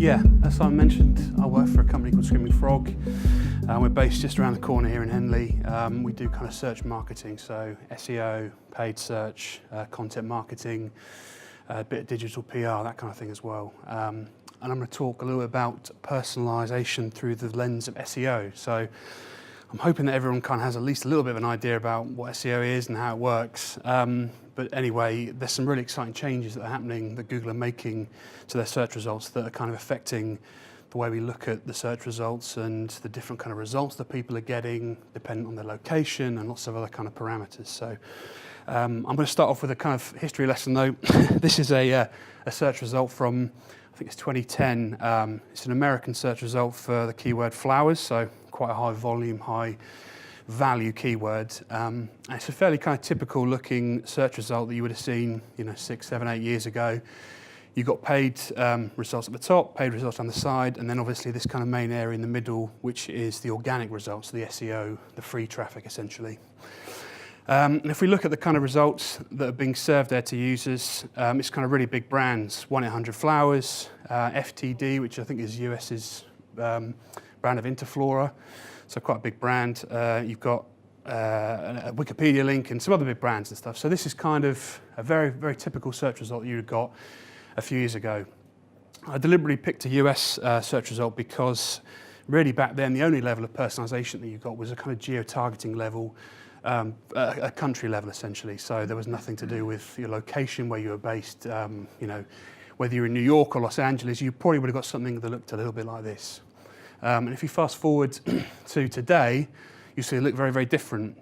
Yeah, as I mentioned, I work for a company called Screaming Frog. We're based just around the corner here in Henley. We do kind of search marketing, so SEO, paid search, content marketing, a bit of digital PR, that kind of thing as well. And I'm going to talk a little bit about personalisation through the lens of SEO. So I'm hoping that everyone kind of has at least a little bit of an idea about what SEO is and how it works. But anyway, there's some really exciting changes that are happening that Google are making to their search results that are kind of affecting the way we look at the search results and the different kind of results that people are getting, depending on their location and lots of other kind of parameters. So I'm going to start off with a kind of history lesson though. This is a search result from, I think it's 2010. It's an American search result for the keyword flowers, so quite a high volume, high value keyword. And it's a fairly kind of typical looking search result that you would have seen, 6, 7, 8 years ago. You've got paid results at the top, paid results on the side, and then obviously this kind of main area in the middle, which is the organic results, the SEO, the free traffic essentially. And if we look at the kind of results that are being served there to users, it's kind of really big brands, 1-800-Flowers, FTD, which I think is US's brand of Interflora, so quite a big brand. You've got a Wikipedia link and some other big brands and stuff. So this is kind of a very, very typical search result you would have got a few years ago. I deliberately picked a US search result because really back then the only level of personalisation that you got was a kind of geo-targeting level, a country level essentially. So there was nothing to do with your location, where you were based, whether you're in New York or Los Angeles, you probably would have got something that looked a little bit like this. And if you fast forward to today, you see it look very, very different.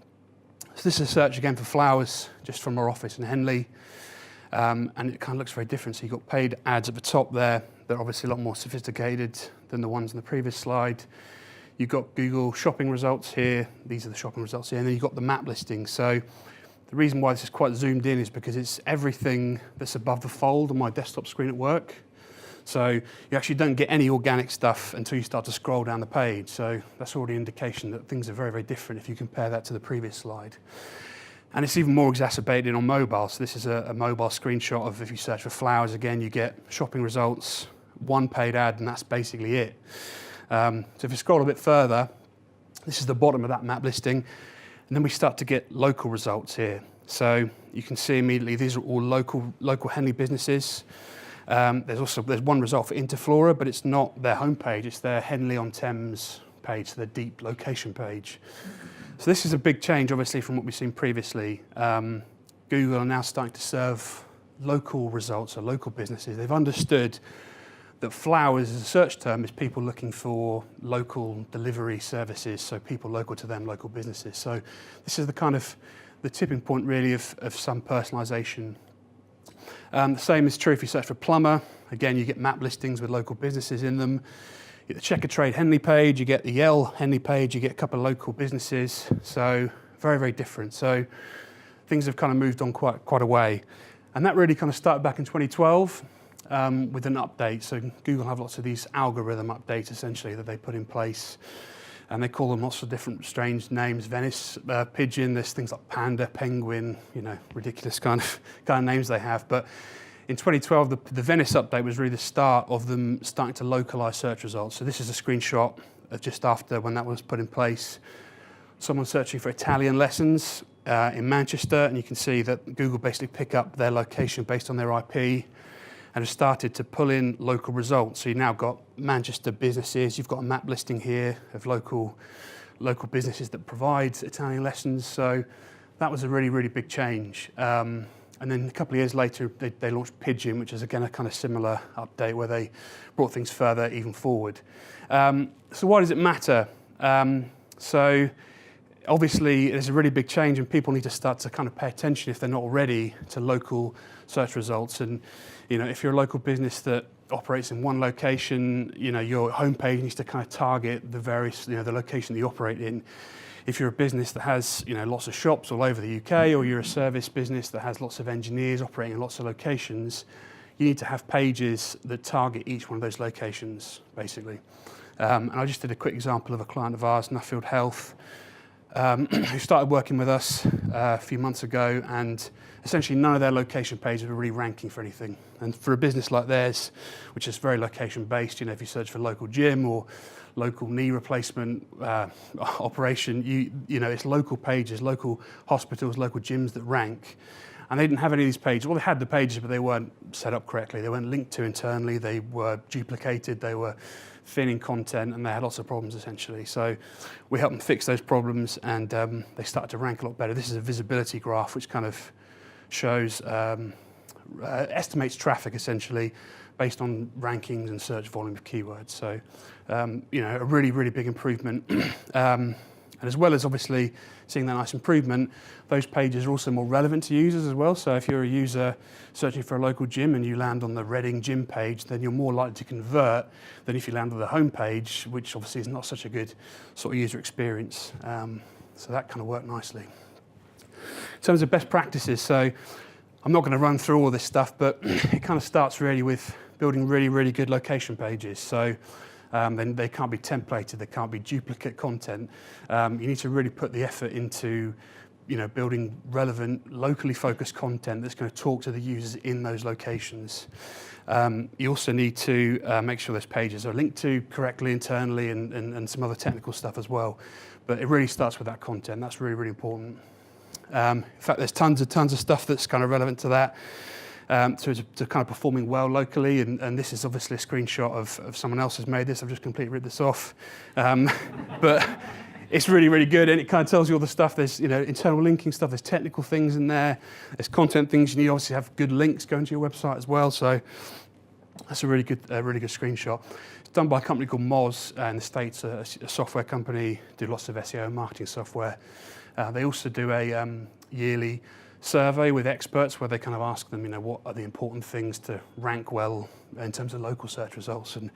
So this is a search again for flowers, just from our office in Henley. And it kind of looks very different. So you've got paid ads at the top there. They're obviously a lot more sophisticated than the ones in the previous slide. You've got Google shopping results here. These are the shopping results here. And then you've got the map listing. So the reason why this is quite zoomed in is because it's everything that's above the fold on my desktop screen at work. So you actually don't get any organic stuff until you start to scroll down the page. So that's already an indication that things are very, very different if you compare that to the previous slide. And it's even more exacerbated on mobile. So this is a mobile screenshot of if you search for flowers, again, you get shopping results, one paid ad, and that's basically it. So if you scroll a bit further, this is the bottom of that map listing. And then we start to get local results here. So you can see immediately these are all local Henley businesses. There's one result for Interflora, but it's not their homepage, it's their Henley on Thames page, so the deep location page. So this is a big change, obviously, from what we've seen previously. Google are now starting to serve local results, or local businesses. They've understood that flowers as a search term is people looking for local delivery services, so people local to them, local businesses. So this is the kind of the tipping point, really, of some personalisation. The same is true if you search for Plumber. Again, you get map listings with local businesses in them. You get the Check a Trade Henley page, you get the Yell Henley page, you get a couple of local businesses. So very, very different. So things have kind of moved on quite a way. And that really kind of started back in 2012 with an update. So Google have lots of these algorithm updates essentially that they put in place. And they call them lots of different strange names, Venice pigeon, there's things like panda, penguin, ridiculous kind of names they have. But in 2012, the Venice update was really the start of them starting to localize search results. So this is a screenshot of just after when that was put in place. Someone searching for Italian lessons in Manchester, and you can see that Google basically pick up their location based on their IP and have started to pull in local results. So you've now got Manchester businesses, you've got a map listing here of local businesses that provide Italian lessons. So that was a really, really big change. And then a couple of years later, they launched Pigeon, which is again a kind of similar update where they brought things further even forward. So why does it matter? So obviously there's a really big change and people need to start to kind of pay attention if they're not already to local search results. And if you're a local business that operates in one location, your homepage needs to kind of target the various, the location that you operate in. If you're a business that has, lots of shops all over the UK, or you're a service business that has lots of engineers operating in lots of locations, you need to have pages that target each one of those locations, basically. And I just did a quick example of a client of ours, Nuffield Health. who started working with us a few months ago, and essentially none of their location pages were really ranking for anything. And for a business like theirs, which is very location based, if you search for local gym or local knee replacement operation, it's local pages, local hospitals, local gyms that rank. And they didn't have any of these pages. Well, they had the pages, but they weren't set up correctly. They weren't linked to internally. They were duplicated. They were thin in content, and they had lots of problems essentially. So we helped them fix those problems, and they started to rank a lot better. This is a visibility graph which kind of shows, estimates traffic essentially based on rankings and search volume of keywords. So, a really, really big improvement. And as well as obviously seeing that nice improvement, those pages are also more relevant to users as well. So if you're a user searching for a local gym and you land on the Reading gym page, then you're more likely to convert than if you land on the home page, which obviously is not such a good sort of user experience. So that kind of worked nicely. In terms of best practices, so I'm not going to run through all this stuff, but it kind of starts really with building really, really good location pages. So then they can't be templated, they can't be duplicate content. You need to really put the effort into building relevant, locally focused content that's going to talk to the users in those locations. You also need to make sure those pages are linked to correctly internally and some other technical stuff as well. But it really starts with that content. That's really, really important. In fact, there's tons of stuff that's kind of relevant to that. To kind of performing well locally, and this is obviously a screenshot of someone else has made this. I've just completely ripped this off, but it's really, really good, and it kind of tells you all the stuff. There's internal linking stuff, there's technical things in there, there's content things. You need obviously have good links going to your website as well. So that's a really good screenshot. It's done by a company called Moz in the States, a software company, do lots of SEO and marketing software. They also do a yearly survey with experts where they kind of ask them, what are the important things to rank well in terms of local search results, and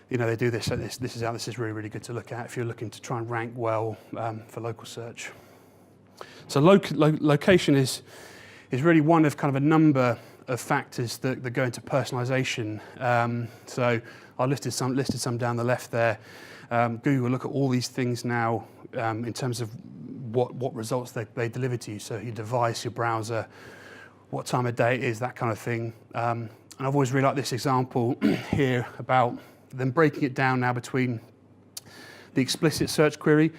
they do this. So this is really, really good to look at if you're looking to try and rank well for local search. So location is really one of kind of a number of factors that go into personalisation. So I listed some down the left there. Google look at all these things now in terms of what results they deliver to you. So your device, your browser, what time of day it is, that kind of thing. And I've always really liked this example here about them breaking it down now between the explicit search query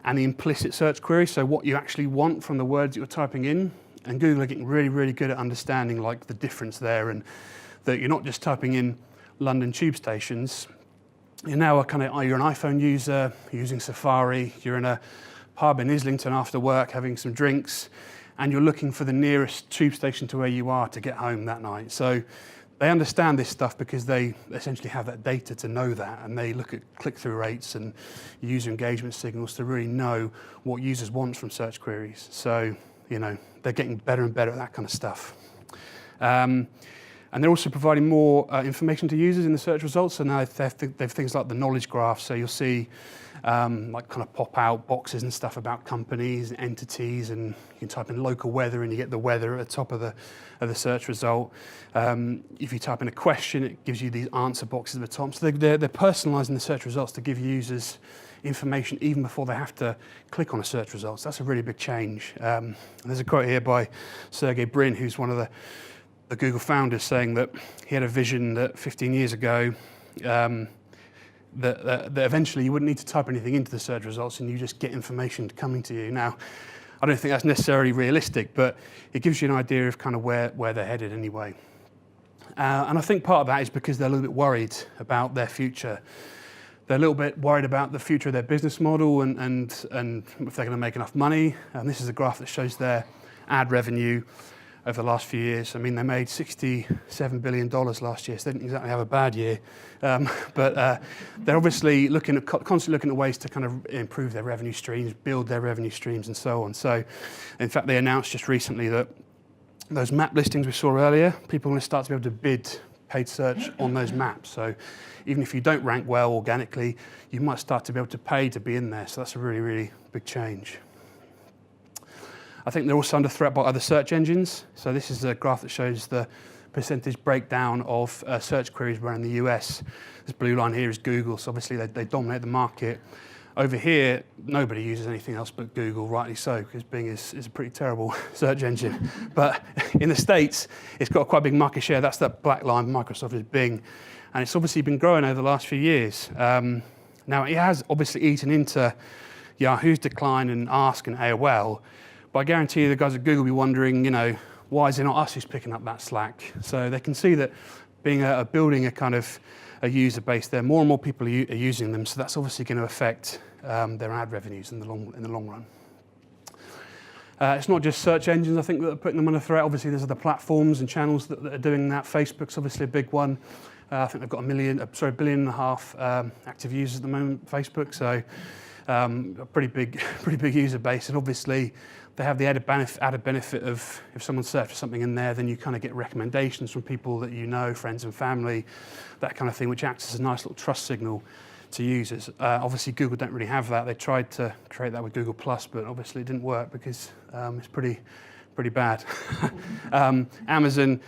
and the implicit search query. So what you actually want from the words you're typing in. And Google are getting really, really good at understanding like the difference there, and that you're not just typing in London tube stations. You're now you're an iPhone user, you're using Safari, you're in a pub in Islington after work having some drinks, and you're looking for the nearest tube station to where you are to get home that night. So they understand this stuff because they essentially have that data to know that, and they look at click-through rates and user engagement signals to really know what users want from search queries. So they're getting better and better at that kind of stuff. And they're also providing more information to users in the search results. So now they have things like the knowledge graph. So you'll see like kind of pop out boxes and stuff about companies, entities, and you can type in local weather and you get the weather at the top of the search result. If you type in a question, it gives you these answer boxes at the top. So they're personalising the search results to give users information even before they have to click on a search results. That's a really big change. And there's a quote here by Sergey Brin, who's one of the Google founders, saying that he had a vision that 15 years ago that eventually you wouldn't need to type anything into the search results and you just get information coming to you. Now, I don't think that's necessarily realistic, but it gives you an idea of kind of where they're headed anyway. And I think part of that is because they're a little bit worried about their future. They're a little bit worried about the future of their business model and if they're going to make enough money. And this is a graph that shows their ad revenue over the last few years. I mean, they made $67 billion last year, so they didn't exactly have a bad year. But they're obviously constantly looking at ways to kind of improve their revenue streams, build their revenue streams, and so on. So, in fact, they announced just recently that those map listings we saw earlier, people are going to start to be able to bid paid search on those maps. So even if you don't rank well organically, you might start to be able to pay to be in there. So that's a really, really big change. I think they're also under threat by other search engines. So this is a graph that shows the percentage breakdown of search queries run in the US. This blue line here is Google, so obviously they dominate the market. over here, nobody uses anything else but Google, rightly so, because Bing is a pretty terrible search engine. But in the States, it's got quite a big market share. That's that black line, Microsoft is Bing. And it's obviously been growing over the last few years. Now, it has obviously eaten into Yahoo's decline and Ask and AOL. But I guarantee you the guys at Google will be wondering, why is it not us who's picking up that slack? So they can see that building a kind of a user base there, more and more people are using them, so that's obviously going to affect their ad revenues in the long run. It's not just search engines, I think, that are putting them under threat. Obviously, there's other platforms and channels that are doing that. Facebook's obviously a big one. I think they've got $1.5 billion active users at the moment, Facebook. So a pretty big user base, and obviously they have the added benefit of if someone searches something in there, then you kind of get recommendations from people that you know, friends and family, that kind of thing, which acts as a nice little trust signal to users. Obviously, Google don't really have that. They tried to create that with Google+, but obviously it didn't work because it's pretty bad. Amazon,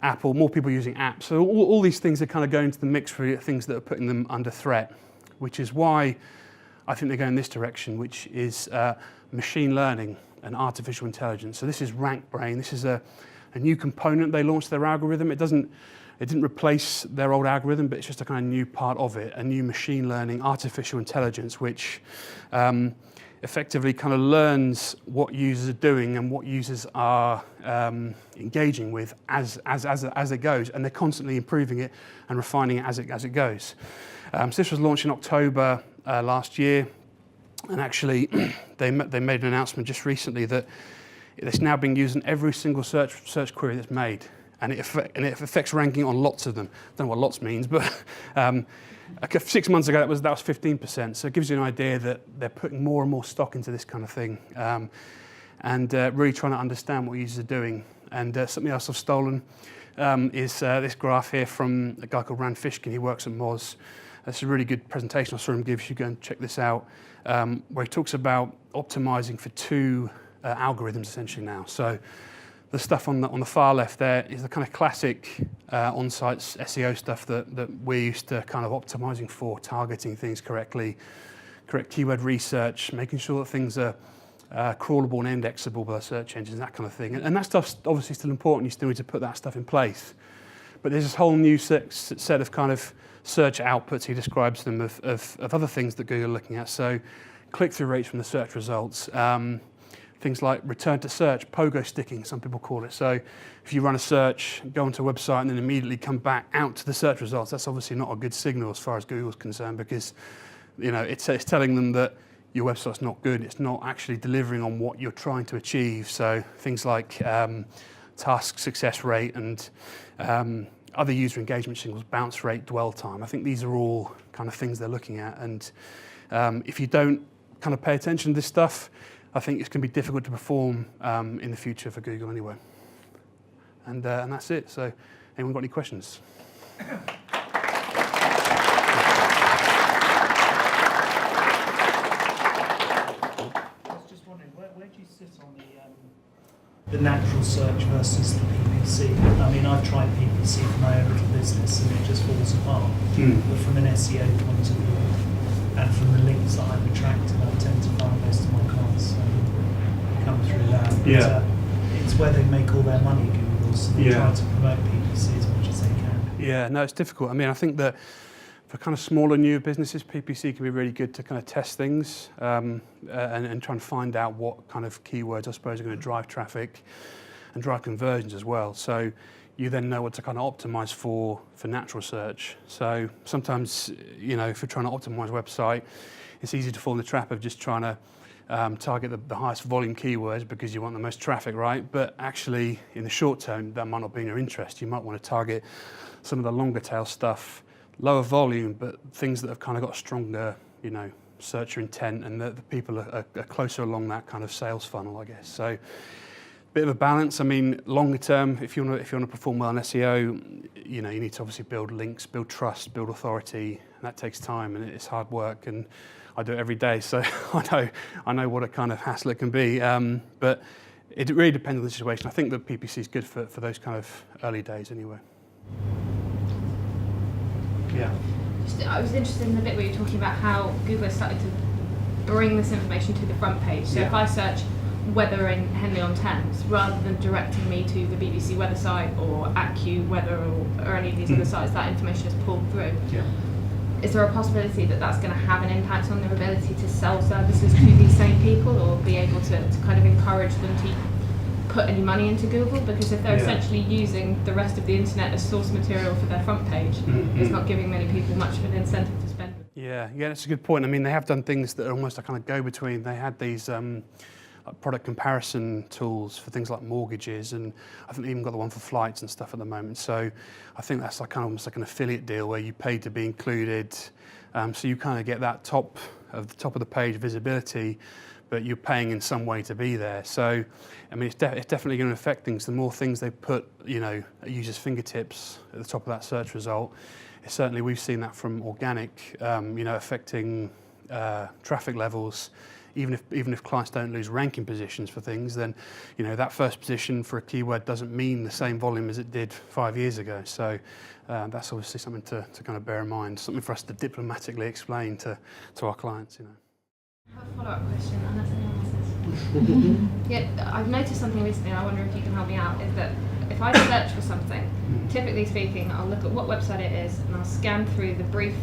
Apple, more people using apps. So all these things are kind of going into the mix for things that are putting them under threat, which is why I think they're going this direction, which is machine learning and artificial intelligence. So this is RankBrain. This is a new component they launched their algorithm. It didn't replace their old algorithm, but it's just a kind of new part of it, a new machine learning, artificial intelligence, which effectively kind of learns what users are doing and what users are engaging with as it goes, and they're constantly improving it and refining it as it goes. So this was launched in October last year. And actually, they made an announcement just recently that it's now being used in every single search query that's made, and it affects ranking on lots of them. I don't know what lots means, but 6 months ago that was 15%. So it gives you an idea that they're putting more and more stock into this kind of thing, and really trying to understand what users are doing. And something else I've stolen is this graph here from a guy called Rand Fishkin. He works at Moz. That's a really good presentation I saw him give. You should go and check this out, where he talks about optimizing for two algorithms essentially now. So the stuff on the far left there is the kind of classic on-site SEO stuff that we're used to kind of optimizing for, targeting things correctly, correct keyword research, making sure that things are crawlable and indexable by search engines, that kind of thing. And that stuff's obviously still important. You still need to put that stuff in place. But there's this whole new set of kind of search outputs, he describes them, of other things that Google are looking at. So click-through rates from the search results, things like return to search, pogo sticking, some people call it. So if you run a search, go onto a website and then immediately come back out to the search results, that's obviously not a good signal as far as Google's concerned, because it's telling them that your website's not good, it's not actually delivering on what you're trying to achieve. So things like task success rate and other user engagement signals, bounce rate, dwell time. I think these are all kind of things they're looking at. And if you don't kind of pay attention to this stuff, I think it's going to be difficult to perform in the future for Google anyway. And that's it. So anyone got any questions? I was just wondering, where do you sit on the natural search versus the PPC? I mean, I've tried PPC for my own little business and it just falls apart. But from an SEO point of view, and from the links that I've attracted, I tend to find most of my clients come through that. But, it's where they make all their money, Google, so they try to promote PPC as much as they can. Yeah, no, it's difficult. I mean, I think that for kind of smaller, new businesses, PPC can be really good to kind of test things and try and find out what kind of keywords, I suppose, are going to drive traffic and drive conversions as well. So you then know what to kind of optimize for natural search. So sometimes, if you're trying to optimize a website, it's easy to fall in the trap of just trying to target the highest volume keywords because you want the most traffic, right? But actually, in the short term, that might not be in your interest. You might want to target some of the longer tail stuff, lower volume, but things that have kind of got stronger, searcher intent, and the people are closer along that kind of sales funnel, I guess. So, bit of a balance. I mean, longer term, if you want to perform well in SEO, you need to obviously build links, build trust, build authority, and that takes time and it's hard work. And I do it every day, so I know what a kind of hassle it can be. But it really depends on the situation. I think that PPC is good for those kind of early days, anyway. Yeah. I was interested in the bit where you were talking about how Google has started to bring this information to the front page. So if I search weather in Henley-on-Thames, rather than directing me to the BBC weather site or AccuWeather or any of these other sites, that information is pulled through. Is there a possibility that that's going to have an impact on their ability to sell services to these same people, or be able to kind of encourage them to put any money into Google? Because if they're essentially using the rest of the internet as source material for their front page, it's not giving many people much of an incentive to spend. Yeah, that's a good point. I mean, they have done things that are almost a kind of go-between. They had these product comparison tools for things like mortgages, and I think they even got the one for flights and stuff at the moment. So I think that's like kind of almost like an affiliate deal where you pay to be included. So you kind of get that top of the page visibility, but you're paying in some way to be there. So, I mean, it's definitely going to affect things. The more things they put, at users' fingertips at the top of that search result, certainly we've seen that from organic, affecting traffic levels. Even if clients don't lose ranking positions for things, then that first position for a keyword doesn't mean the same volume as it did 5 years ago. So that's obviously something to kind of bear in mind, something for us to diplomatically explain to our clients. I have a follow-up question, unless anyone else has. I've noticed something recently, and I wonder if you can help me out, is that if I search for something, typically speaking, I'll look at what website it is, and I'll scan through the brief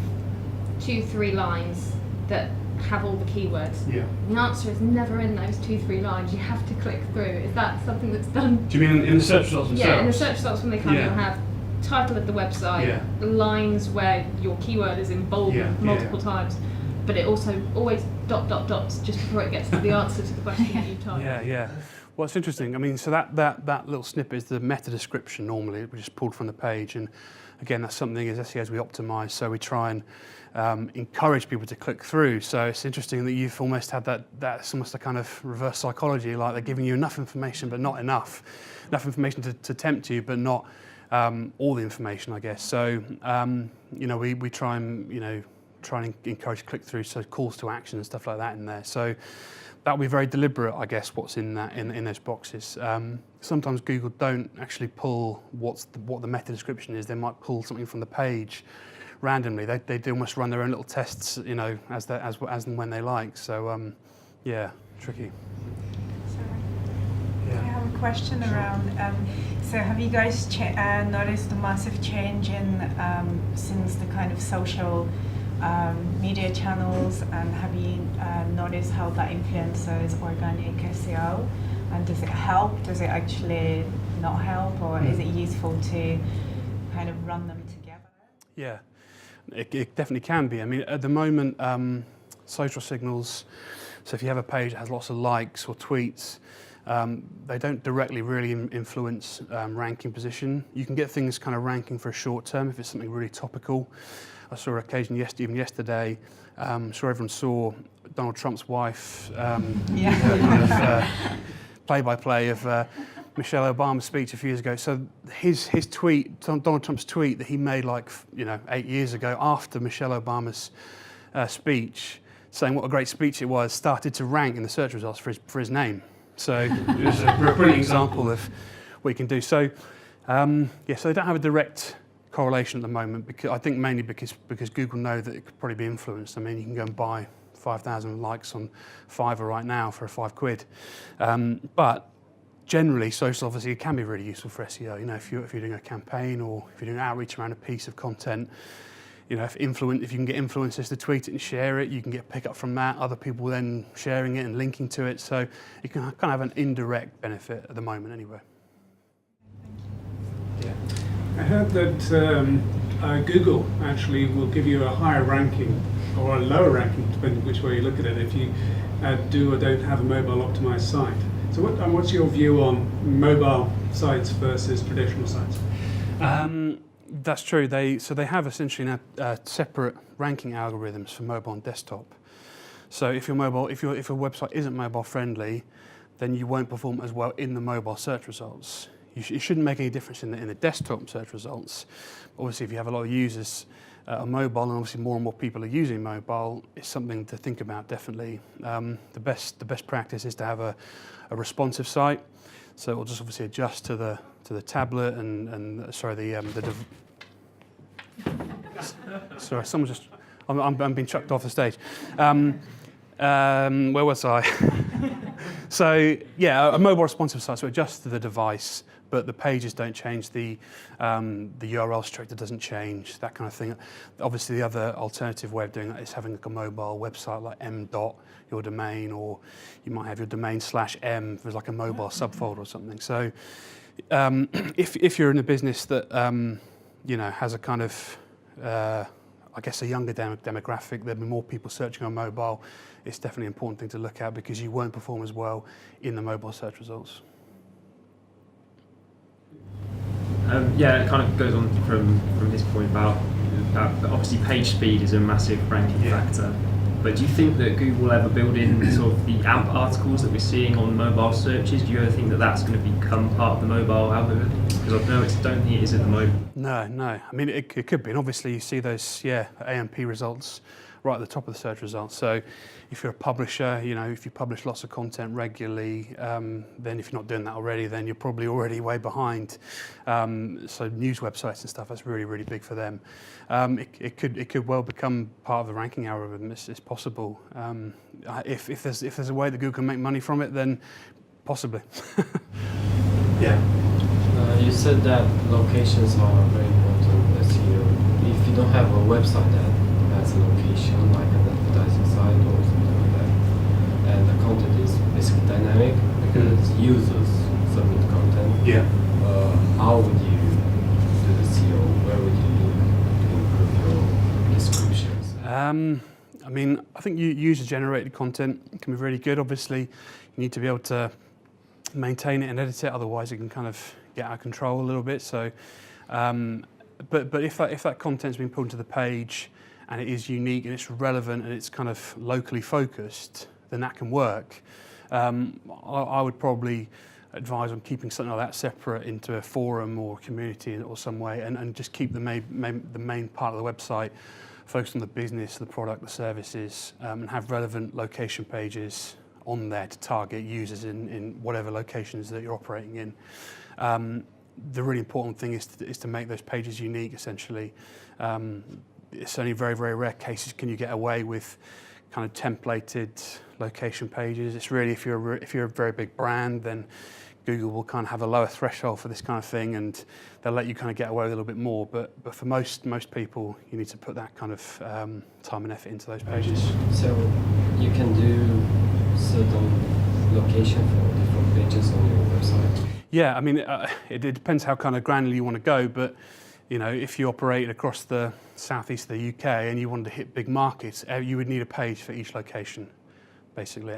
2-3 lines that have all the keywords. The answer is never in those 2-3 lines. You have to click through. Is that something that's done? Do you mean in the search results themselves? Yeah, in the search results when they come, you'll have title of the website, lines where your keyword is in bold multiple times, but it also always dots just before it gets to the answer to the question that you've typed. Well, it's interesting. I mean, so that little snippet is the meta description normally, which is pulled from the page, and again, that's something as SEOs we optimise, so we try and encourage people to click through. So it's interesting that you've almost had that's almost a kind of reverse psychology, like they're giving you enough information but not enough information to tempt you, but not all the information, I guess. So we try and encourage click through, so calls to action and stuff like that in there. So that'll be very deliberate, I guess, what's in those boxes. Sometimes Google don't actually pull what the meta description is. They might pull something from the page randomly. They do almost run their own little tests, as and when they like. So tricky. I have a question around. So have you guys noticed a massive change in since the kind of social media channels, and have you noticed how that influences organic SEO? And does it help? Does it actually not help, or is it useful to kind of run them together? Yeah, it definitely can be. I mean, at the moment, social signals, so if you have a page that has lots of likes or tweets, they don't directly really influence ranking position. You can get things kind of ranking for a short term if it's something really topical. I saw an occasion even yesterday, I'm sure everyone saw Donald Trump's wife play-by-play of Michelle Obama's speech a few years ago. So his tweet, Donald Trump's tweet that he made 8 years ago after Michelle Obama's speech, saying what a great speech it was, started to rank in the search results for his name. So it was a brilliant example of what you can do. So so they don't have a direct correlation at the moment, because I think mainly because Google know that it could probably be influenced. I mean, you can go and buy 5,000 likes on Fiverr right now for £5. But generally, social obviously can be really useful for SEO. If you're doing a campaign or if you're doing outreach around a piece of content, if you can get influencers to tweet it and share it, you can get pickup from that. Other people then sharing it and linking to it. So you can kind of have an indirect benefit at the moment, anyway. I heard that Google actually will give you a higher ranking or a lower ranking, depending which way you look at it, if you do or don't have a mobile optimized site. So what's your view on mobile sites versus traditional sites? That's true. They have essentially now separate ranking algorithms for mobile and desktop. So if your website isn't mobile friendly, then you won't perform as well in the mobile search results. It shouldn't make any difference in the desktop search results. Obviously, if you have a lot of users on mobile, and obviously more and more people are using mobile, it's something to think about, definitely. The best practice is to have a responsive site. So it will just obviously adjust to the tablet sorry, someone just, I'm being chucked off the stage. Where was I? So yeah, a mobile responsive site, so it adjusts to the device, but the pages don't change, the URL structure doesn't change, that kind of thing. Obviously, the other alternative way of doing that is having like a mobile website like m dot your domain, or you might have your domain /m as like a mobile subfolder or something. So if you're in a business that has a kind of I guess a younger demographic, there'll be more people searching on mobile. It's definitely an important thing to look at because you won't perform as well in the mobile search results. Yeah, it kind of goes on from this point about obviously page speed is a massive ranking factor. But do you think that Google will ever build in sort of the AMP articles that we're seeing on mobile searches? Do you ever think that that's going to become part of the mobile algorithm? Because I don't think it is at the moment. No. I mean, it could be. And obviously, you see those, AMP results right at the top of the search results. So if you're a publisher, if you publish lots of content regularly, then if you're not doing that already, then you're probably already way behind. So news websites and stuff, that's really, really big for them. It could well become part of the ranking algorithm. It's possible. If there's a way that Google can make money from it, then possibly. Yeah. You said that locations are very important in SEO. If you don't have a website that has a location, like an advertising site or something like that, and the content is basically dynamic because users submit content, how would you do the SEO? Where would you look to improve your descriptions? I mean, I think user-generated content can be really good. Obviously, you need to be able to maintain it and edit it, otherwise it can kind of get out of control a little bit. So, but if that content's been put into the page and it is unique and it's relevant and it's kind of locally focused, then that can work. I would probably advise on keeping something like that separate into a forum or community or some way, and just keep the main part of the website focused on the business, the product, the services, and have relevant location pages on there to target users in whatever locations that you're operating in. The really important thing is to make those pages unique, essentially. It's only very, very rare cases can you get away with kind of templated location pages. It's really, if you're a very big brand, then Google will kind of have a lower threshold for this kind of thing, and they'll let you kind of get away with a little bit more. But for most people, you need to put that kind of time and effort into those pages. So you can do certain location for different pages on your website? Yeah, I mean, it depends how kind of granular you want to go, but if you operate across the southeast of the UK and you wanted to hit big markets, you would need a page for each location, basically.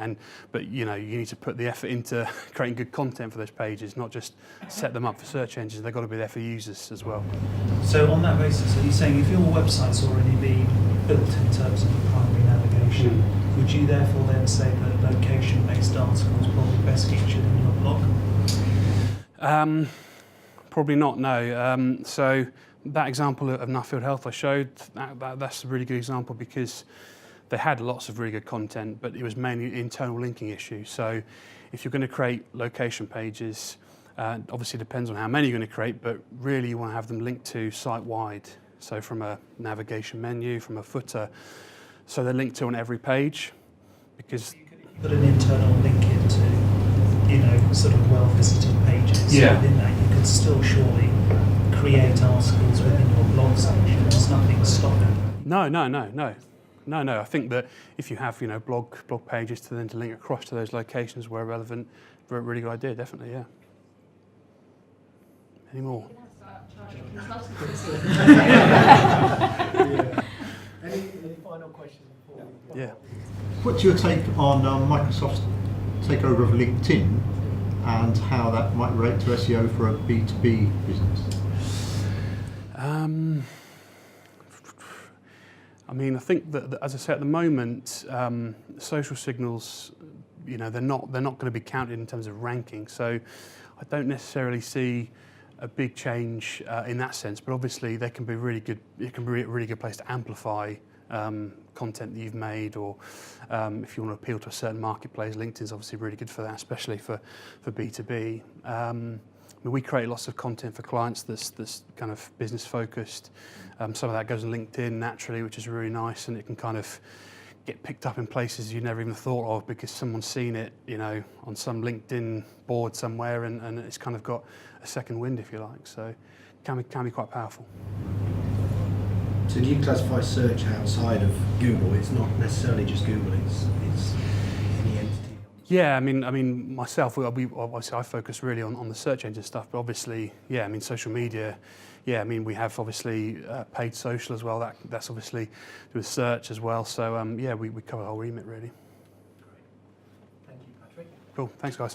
But you need to put the effort into creating good content for those pages, not just set them up for search engines. They've got to be there for users as well. So on that basis, are you saying if your website's already been built in terms of the primary navigation, would you therefore then say that location-based articles probably best featured in your blog? Probably not, no. So that example of Nuffield Health I showed, that's a really good example because they had lots of really good content, but it was mainly internal linking issues. So if you're going to create location pages, obviously it depends on how many you're going to create, but really you want to have them linked to site-wide. So from a navigation menu, from a footer, so they're linked to on every page. Because you could put an internal link into, sort of well-visited pages. Yeah. Within that, you could still surely create articles within your blog section. There's nothing stopping. No. I think that if you have, blog pages to link across to those locations where relevant, really good idea, definitely, yeah. Any more? Any final questions before we Yeah. What's your take on Microsoft's takeover of LinkedIn and how that might relate to SEO for a B2B business? I mean, I think that, as I say, at the moment, social signals, they're not going to be counted in terms of ranking. So I don't necessarily see a big change in that sense. But obviously, they can be really good. It can be a really good place to amplify content that you've made, or if you want to appeal to a certain marketplace, LinkedIn's obviously really good for that, especially for B2B. We create lots of content for clients that's kind of business focused. Some of that goes on LinkedIn naturally, which is really nice, and it can kind of get picked up in places you never even thought of because someone's seen it, you know, on some LinkedIn board somewhere, and it's kind of got a second wind, if you like. So it can be quite powerful. So do you classify search outside of Google? It's not necessarily just Google, it's any entity. Yeah, I mean, myself, we obviously I focus really on the search engine stuff, but obviously, yeah, I mean, social media, yeah, I mean, we have obviously paid social as well. That's obviously with search as well. So yeah, we cover the whole remit really. Great. Thank you, Patrick. Cool. Thanks, guys.